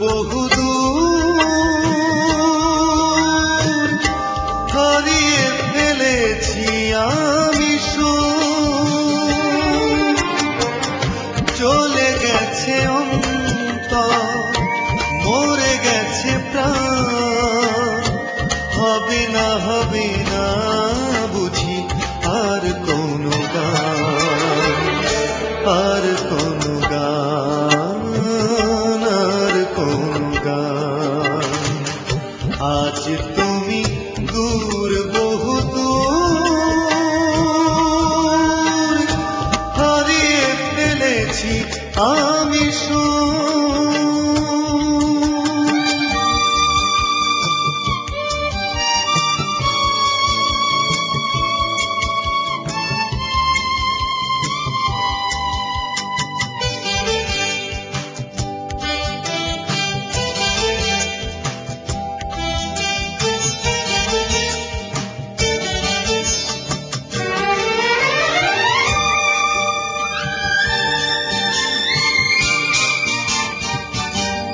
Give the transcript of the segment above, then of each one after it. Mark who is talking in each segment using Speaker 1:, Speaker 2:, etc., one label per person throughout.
Speaker 1: বহুদূর হারিয়ে ফেলেছি আমি সুর। চলে গেছে অন্তর, মরে গেছে প্রাণ, হবে না বুঝি আর কোনো গান, আর কোনো গান, আর কোনো গান। আজ তুমি দূর বহুদূর হারিয়ে ফেলেছি আমি সুর।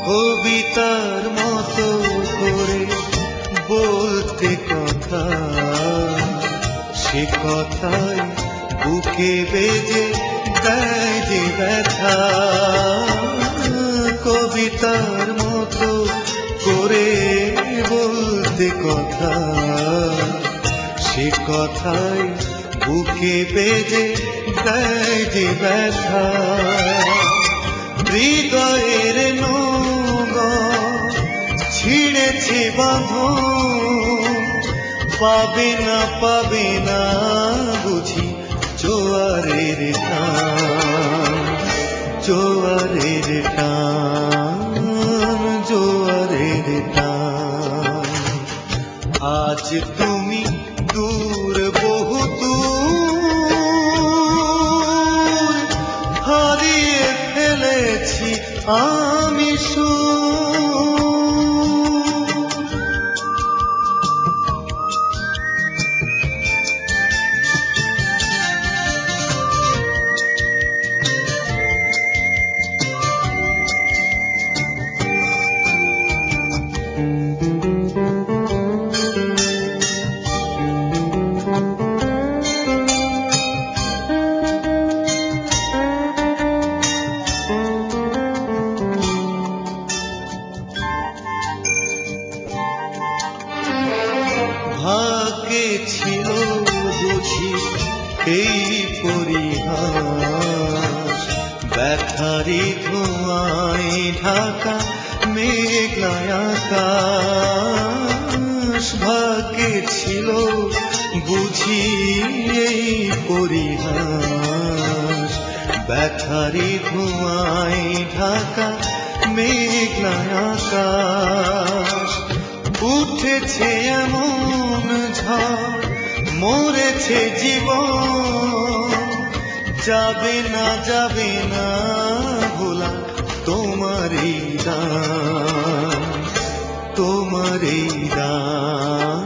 Speaker 1: কবিতার মতো করে বলতে কথা, সে কথায় বুকে বেজে দেয় যে ব্যথা। কবিতার মতো করে বলতে কথা, সে কথায় বুকে বেজে দেয় যে ব্যথা। হৃদয়ের ছিঁড়েছে বাঁধন, পাবে না বুঝি জোয়ারের টান, জোয়ারের টান, জোয়ারের টান। আজ তুমি দূর বহুদূর হারিয়ে ফেলেছি আমি সুর। ভাগ্যে ছিল বুঝি এই পরিহাস, ব্যথারি ধোঁয়ায় ঢাকা মেঘলা আকাশ। ভাগ্যে ছিল বুঝি এই পরিহাস, ব্যথারি ধোঁয়ায় ঢাকা মেঘলা আকাশ। উঠেছে এমন ঝড়, মরেছে জীবন, যাবে না ভোলা তোমারই দান, তোমারই দান,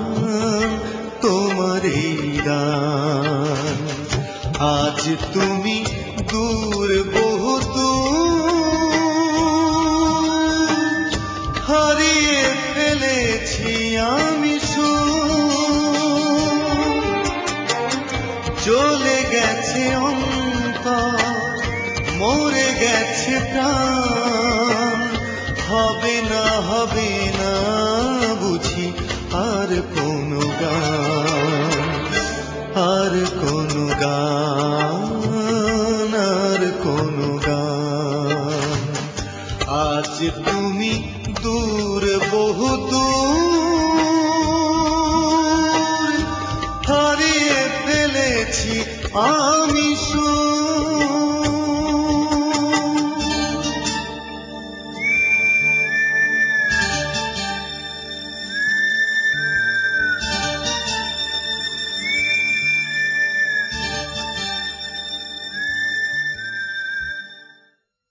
Speaker 1: তোমারই দান। আজ তুমি দূর বহুদূর হারিয়ে ফেলেছি আমি সুর। চলে গেছে অন্তর, মরে গেছে প্রাণ, হবে না বুঝি আর কোনো গান, আর কোনো গান, আর কোনো গান। আজ তুমি দূর বহুদূর হারিয়ে ফেলেছি আমি সুর।